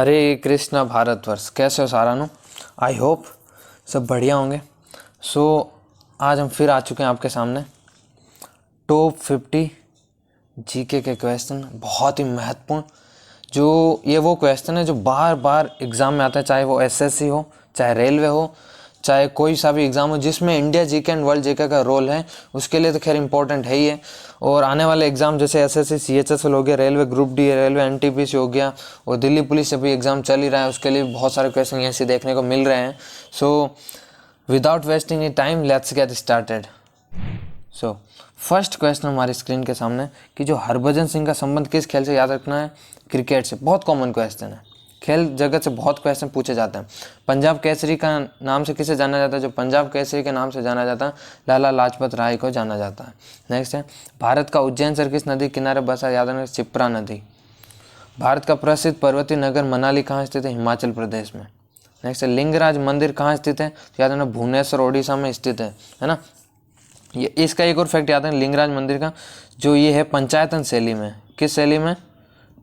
हरे कृष्णा भारतवर्ष। कैसे हो सारानु? I hope सब बढ़िया होंगे। आज हम फिर आ चुके हैं आपके सामने टॉप 50 जीके के क्वेश्चन, बहुत ही महत्वपूर्ण। जो ये वो क्वेश्चन है जो बार बार एग्ज़ाम में आता है, चाहे वो एसएससी हो, चाहे रेलवे हो, चाहे कोई सा भी एग्ज़ाम हो जिसमें India GK and world GK का रोल है, उसके लिए तो खैर इंपॉर्टेंट है ही है। और आने वाले एग्ज़ाम जैसे एसएससी सीएचएसएल हो गया, railway group D, railway NTPC हो गया, और दिल्ली पुलिस से भी एग्ज़ाम चल ही रहा है, उसके लिए बहुत सारे क्वेश्चन ऐसे देखने को मिल रहे हैं। So without wasting any time let's get started. First question हमारी स्क्रीन के सामने कि जो हरभजन सिंह का संबंध किस खेल से, याद रखना है क्रिकेट से। बहुत कॉमन क्वेश्चन है, खेल जगत से बहुत क्वेश्चन पूछे जाते हैं। पंजाब केसरी का नाम से किसे जाना जाता है? जो पंजाब केसरी के नाम से जाना जाता है, लाला लाजपत राय को जाना जाता है। नेक्स्ट है, भारत का उज्जैन शहर किस नदी किनारे बसा? याद रखना शिप्रा नदी। भारत का प्रसिद्ध पर्वतीय नगर मनाली कहाँ स्थित है? हिमाचल प्रदेश में। नेक्स्ट है, लिंगराज मंदिर कहाँ स्थित है? याद रखना भुवनेश्वर ओडिशा में स्थित है ना। ये इसका एक और फैक्ट याद है लिंगराज मंदिर का, जो ये है पंचायतन शैली में। किस शैली में?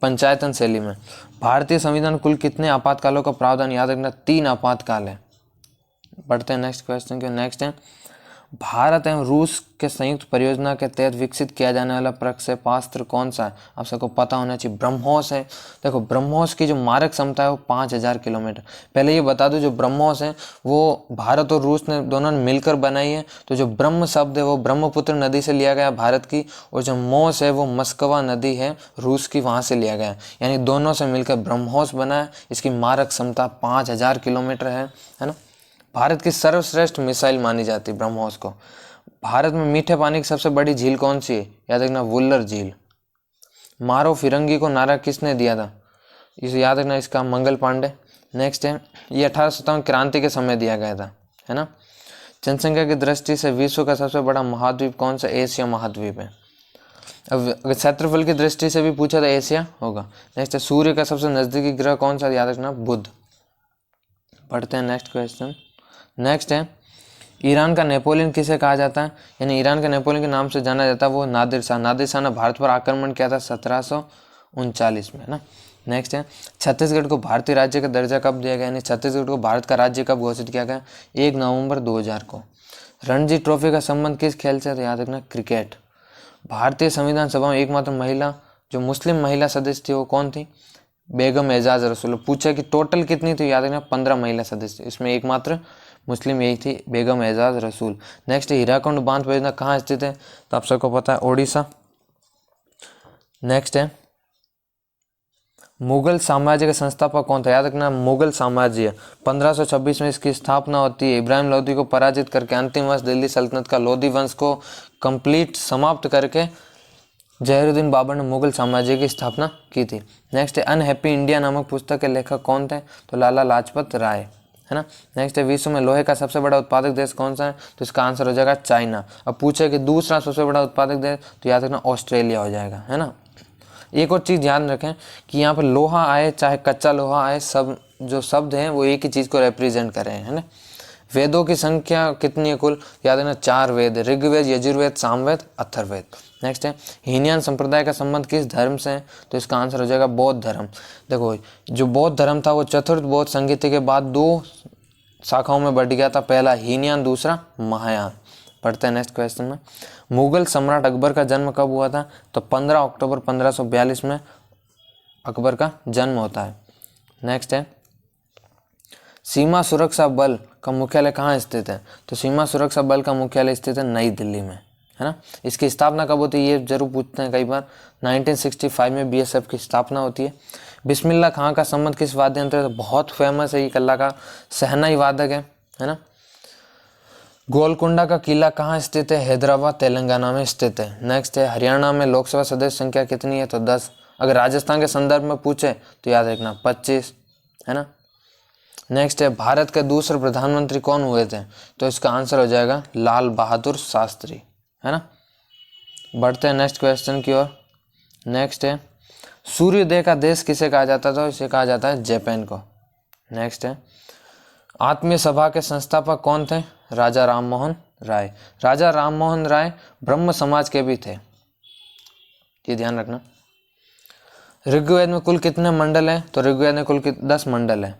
पंचायतन शैली में। भारतीय संविधान कुल कितने आपातकालों का प्रावधान? याद रखना 3 आपातकाल है। बढ़ते हैं नेक्स्ट क्वेश्चन के। नेक्स्ट है, भारत एवं रूस के संयुक्त परियोजना के तहत विकसित किया जाने वाला प्रक्षेपास्त्र कौन सा है? आप सबको पता होना चाहिए, ब्रह्मोस है। देखो ब्रह्मोस की जो मारक क्षमता है वो 5000 किलोमीटर। पहले ये बता दूं, जो ब्रह्मोस है वो भारत और रूस ने दोनों ने मिलकर बनाई है। तो जो ब्रह्म शब्द है वो ब्रह्मपुत्र नदी से लिया गया भारत की, और जो मोस है वो मस्कवा नदी है रूस की, वहाँ से लिया गया। यानी दोनों से मिलकर ब्रह्मोस बना है। इसकी मारक क्षमता 5000 किलोमीटर है ना। भारत की सर्वश्रेष्ठ मिसाइल मानी जाती है ब्रह्मोस को। भारत में मीठे पानी की सबसे बड़ी झील कौन सी है? याद रखना वुल्लर झील। मारो फिरंगी को नारा किसने दिया था? इसे याद रखना, इसका मंगल पांडे। नेक्स्ट है, ये 1857 क्रांति के समय दिया गया था, है ना। जनसंख्या की दृष्टि से विश्व का सबसे बड़ा महाद्वीप कौन सा? एशिया महाद्वीप है। अब अगर क्षेत्रफल की दृष्टि से भी पूछा तो एशिया होगा। नेक्स्ट है, सूर्य का सबसे नजदीकी ग्रह कौन सा? याद रखना बुध। पढ़ते हैं नेक्स्ट क्वेश्चन। नेक्स्ट है, ईरान का नेपोलियन किसे कहा जाता है? यानी ईरान का नेपोलियन के नाम से जाना जाता है वो नादिर शाह। नादिर शाह ने भारत पर आक्रमण किया था 1739 में, है ना। नेक्स्ट है, छत्तीसगढ़ को भारतीय राज्य का दर्जा कब दिया गया? यानी छत्तीसगढ़ को भारत का राज्य कब घोषित किया गया? 1 नवंबर 2000 को। रणजी ट्रॉफी का संबंध किस खेल से? तो याद रखना क्रिकेट। भारतीय संविधान सभा में एकमात्र महिला जो मुस्लिम महिला सदस्य थी वो कौन थी? बेगम एजाज रसूल। पूछा कि टोटल कितनी थी? याद रखना 15 महिला सदस्य, इसमें एकमात्र मुस्लिम यही थी, बेगम एजाज रसूल। नेक्स्ट, हीराकुंड बांध परियोजना कहाँ स्थित है? तो आप सबको पता है ओडिशा। नेक्स्ट है, मुगल साम्राज्य का संस्थापक कौन था? याद रखना मुगल साम्राज्य 1526 में इसकी स्थापना होती है। इब्राहिम लोदी को पराजित करके अंतिम वंश दिल्ली सल्तनत का लोदी वंश को कंप्लीट समाप्त करके जहीरुद्दीन बाबर ने मुगल साम्राज्य की स्थापना की थी। नेक्स्ट है, अनहैप्पी इंडिया नामक पुस्तक के लेखक कौन थे? तो लाला लाजपत राय, है ना। नेक्स्ट है, विश्व में लोहे का सबसे बड़ा उत्पादक देश कौन सा है? तो इसका आंसर हो जाएगा चाइना। अब पूछे कि दूसरा सबसे बड़ा उत्पादक देश, तो याद रखना ऑस्ट्रेलिया हो जाएगा, है ना। एक और चीज़ ध्यान रखें कि यहाँ पर लोहा आए चाहे कच्चा लोहा आए, सब जो शब्द हैं वो एक ही चीज़ को रिप्रेजेंट कर रहे हैं, है ना। वेदों की संख्या कितनी है कुल? याद रखना 4 वेद, ऋग्वेद, यजुर्वेद, सामवेद, अथर्ववेद। नेक्स्ट है, हीनयान संप्रदाय का संबंध किस धर्म से है? तो इसका आंसर हो जाएगा बौद्ध धर्म। देखो जो बौद्ध धर्म था वो चतुर्थ बौद्ध संहिता के बाद 2 शाखाओं में बढ़ गया था, पहला हीनयान, दूसरा महायान। पढ़ते हैं नेक्स्ट क्वेश्चन में। मुगल सम्राट अकबर का जन्म कब हुआ था? तो 15 अक्टूबर 1542 में अकबर का जन्म होता है। नेक्स्ट है, सीमा सुरक्षा बल का मुख्यालय कहाँ स्थित है? तो सीमा सुरक्षा बल का मुख्यालय स्थित है नई दिल्ली में, है ना। इसकी स्थापना कब होती है? ये जरूर पूछते हैं कई बार। 1965 में बीएसएफ की स्थापना होती है। बिस्मिल्लाह खां का संबंध किस वाद्य यंत्र से? बहुत फेमस है ये कला का शहनाई वादक है ना। गोलकुंडा का किला कहाँ स्थित है? हैदराबाद तेलंगाना में स्थित है। नेक्स्ट है, हरियाणा में लोकसभा सदस्य संख्या कितनी है? तो 10। अगर राजस्थान के संदर्भ में पूछे तो याद रखना 25, है ना। नेक्स्ट है, भारत के दूसरे प्रधानमंत्री कौन हुए थे? तो इसका आंसर हो जाएगा लाल बहादुर शास्त्री, है ना। बढ़ते हैं नेक्स्ट क्वेश्चन की ओर। नेक्स्ट है, सूर्योदय का देश किसे कहा जाता था? इसे कहा जाता है जापान को। नेक्स्ट है, आत्मीय सभा के संस्थापक कौन थे? राजा राममोहन राय। राजा राममोहन राय ब्रह्म समाज के भी थे, ये ध्यान रखना। ऋग्वेद में कुल कितने मंडल हैं? तो ऋग्वेद में कुल 10 मंडल हैं।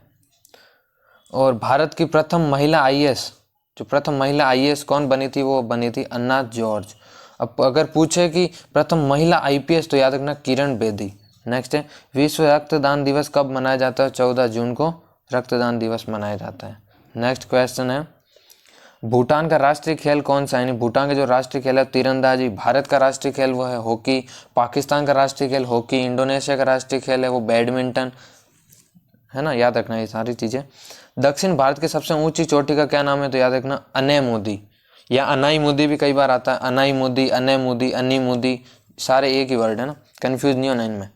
और भारत की प्रथम महिला आईएएस, जो प्रथम महिला आईएएस कौन बनी थी? वो बनी थी अन्ना जॉर्ज। अब अगर पूछे कि प्रथम महिला आईपीएस तो याद रखना किरण बेदी। नेक्स्ट है, विश्व रक्तदान दिवस कब मनाया जाता है? 14 जून को रक्तदान दिवस मनाया जाता है। नेक्स्ट क्वेश्चन है, भूटान का राष्ट्रीय खेल कौन सा है? यानी भूटान का जो राष्ट्रीय खेल है तीरंदाजी। भारत का राष्ट्रीय खेल वो है हॉकी। पाकिस्तान का राष्ट्रीय खेल हॉकी। इंडोनेशिया का राष्ट्रीय खेल है वो बैडमिंटन, है ना, याद रखना ये सारी चीज़ें। दक्षिण भारत की सबसे ऊंची चोटी का क्या नाम है? तो याद रखना अनेमुदी, या अनाई मुदी भी कई बार आता है। अनाई मुदी, अनेमुदी, अन्नी मुदी, सारे एक ही वर्ड है ना, कंफ्यूज नहीं होना इनमें।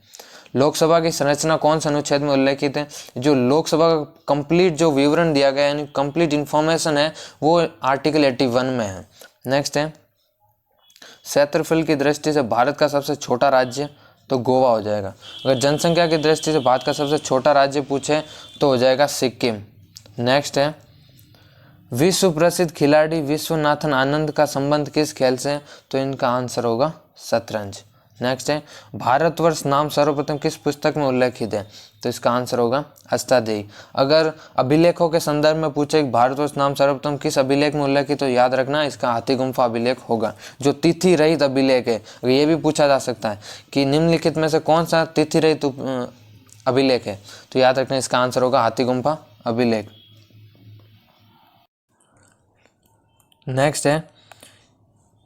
लोकसभा की संरचना कौन से अनुच्छेद में उल्लेखित है? जो लोकसभा का कंप्लीट जो विवरण दिया गया है, यानी कंप्लीट इंफॉर्मेशन है, वो आर्टिकल 81 में है। नेक्स्ट है, क्षेत्रफल की दृष्टि से भारत का सबसे छोटा राज्य? तो गोवा हो जाएगा। अगर जनसंख्या की दृष्टि से भारत का सबसे छोटा राज्य पूछे तो हो जाएगा सिक्किम। नेक्स्ट है, विश्व प्रसिद्ध खिलाड़ी विश्वनाथन आनंद का संबंध किस खेल से? तो इनका आंसर होगा शतरंज। नेक्स्ट है, भारतवर्ष नाम सर्वप्रथम किस पुस्तक में उल्लेखित है? तो इसका आंसर होगा अष्टाध्यायी। अगर अभिलेखों के संदर्भ में पूछे कि भारतवर्ष नाम सर्वप्रथम किस अभिलेख में उल्लेखित, तो याद रखना इसका हाथी गुम्फा अभिलेख होगा, जो तिथि रहित अभिलेख है। ये भी पूछा जा सकता है कि निम्नलिखित में से कौन सा तिथि रहित अभिलेख है? तो याद रखना इसका आंसर होगा हाथी गुम्फा अभिलेख। नेक्स्ट है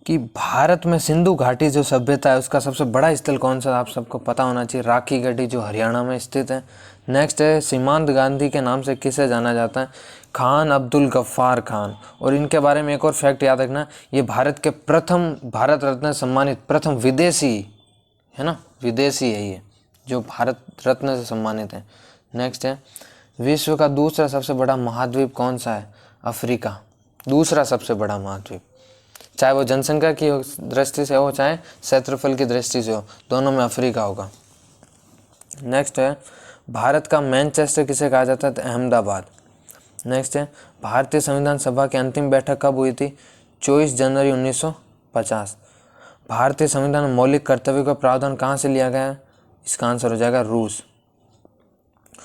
कि भारत में सिंधु घाटी जो सभ्यता है उसका सबसे बड़ा स्थल कौन सा? आप सबको पता होना चाहिए, राखी गढ़ी, जो हरियाणा में स्थित है। नेक्स्ट है, सीमांत गांधी के नाम से किसे जाना जाता है? खान अब्दुल गफ्फार खान। और इनके बारे में एक और फैक्ट याद रखना, ये भारत के प्रथम भारत रत्न सम्मानित प्रथम विदेशी, है ना, विदेशी है ये जो भारत रत्न से सम्मानित है। नेक्स्ट है, विश्व का दूसरा सबसे बड़ा महाद्वीप कौन सा है? अफ्रीका, दूसरा सबसे बड़ा महाद्वीप, चाहे वो जनसंख्या की दृष्टि से हो चाहे क्षेत्रफल की दृष्टि से हो, दोनों में अफ्रीका होगा। नेक्स्ट है, भारत का मैनचेस्टर किसे कहा जाता है? तो अहमदाबाद। नेक्स्ट है, भारतीय संविधान सभा की अंतिम बैठक कब हुई थी? 24 जनवरी 1950। भारतीय संविधान में मौलिक कर्तव्य का प्रावधान कहाँ से लिया गया है? इसका आंसर हो जाएगा रूस।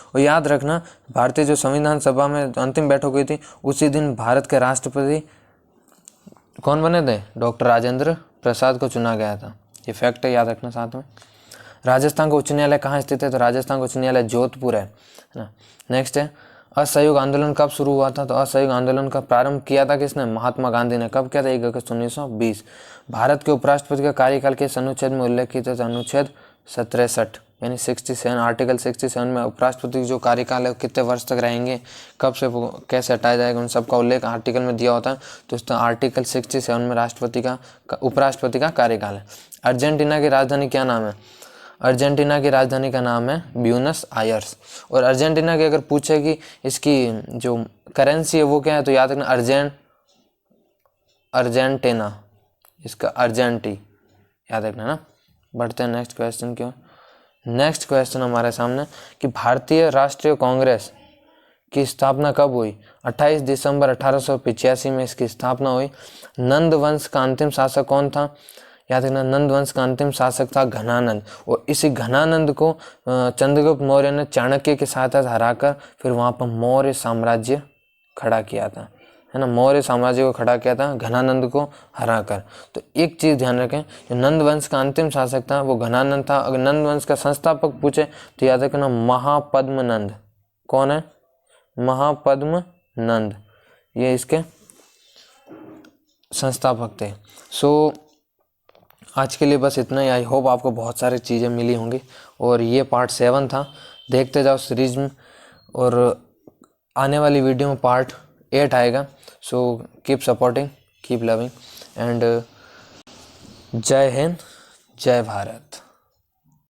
और याद रखना, भारतीय जो संविधान सभा में अंतिम बैठक हुई थी उसी दिन भारत के राष्ट्रपति कौन बने थे? डॉक्टर राजेंद्र प्रसाद को चुना गया था। ये फैक्ट है, याद रखना साथ में। राजस्थान का उच्च न्यायालय कहाँ स्थित है? तो राजस्थान का उच्च न्यायालय जोधपुर है ना। नेक्स्ट है, असहयोग आंदोलन कब शुरू हुआ था? तो असहयोग आंदोलन का प्रारंभ किया था किसने? महात्मा गांधी ने। कब किया था? 1 अगस्त 1920। भारत के उपराष्ट्रपति का कार्यकाल किस अनुच्छेद में उल्लेखित है? तो अनुच्छेद 67 यानी 67, आर्टिकल 67 में उपराष्ट्रपति जो कार्यकाल है कितने वर्ष तक रहेंगे, कब से वो कैसे हटाया जाएगा, उन सबका उल्लेख आर्टिकल में दिया होता है। तो इस आर्टिकल 67 में राष्ट्रपति का उपराष्ट्रपति का कार्यकाल है। अर्जेंटीना की राजधानी क्या नाम है? अर्जेंटीना की राजधानी का नाम है ब्यूनस आयर्स। और अर्जेंटीना की अगर पूछे कि इसकी जो करेंसी है वो क्या है, तो याद रखना अर्जेंटीना, इसका अर्जेंटी याद रखना ना। बढ़ते हैं नेक्स्ट क्वेश्चन की ओर। नेक्स्ट क्वेश्चन हमारे सामने कि भारतीय राष्ट्रीय कांग्रेस की स्थापना कब हुई? 28 दिसंबर 1885 में इसकी स्थापना हुई। नंद वंश का अंतिम शासक कौन था? याद रखना, नंद वंश का अंतिम शासक था घनानंद। और इसी घनानंद को चंद्रगुप्त मौर्य ने चाणक्य की सहायता से हराकर फिर वहाँ पर मौर्य साम्राज्य खड़ा किया था, है ना। मौर्य साम्राज्य को खड़ा किया था घनानंद को हराकर। तो एक चीज़ ध्यान रखें, जो नंद वंश का अंतिम शासक था वो घनानंद था। अगर नंद वंश का संस्थापक पूछे तो याद रखना महापद्मनंद। कौन है? महापद्मनंद, ये इसके संस्थापक थे। सो आज के लिए बस इतना ही। आई होप आपको बहुत सारी चीज़ें मिली होंगी। और ये पार्ट 7 था, देखते जाओ सीरीज में। और आने वाली वीडियो में पार्ट 8 आएगा। So keep supporting, keep loving and जय हिंद, जय भारत।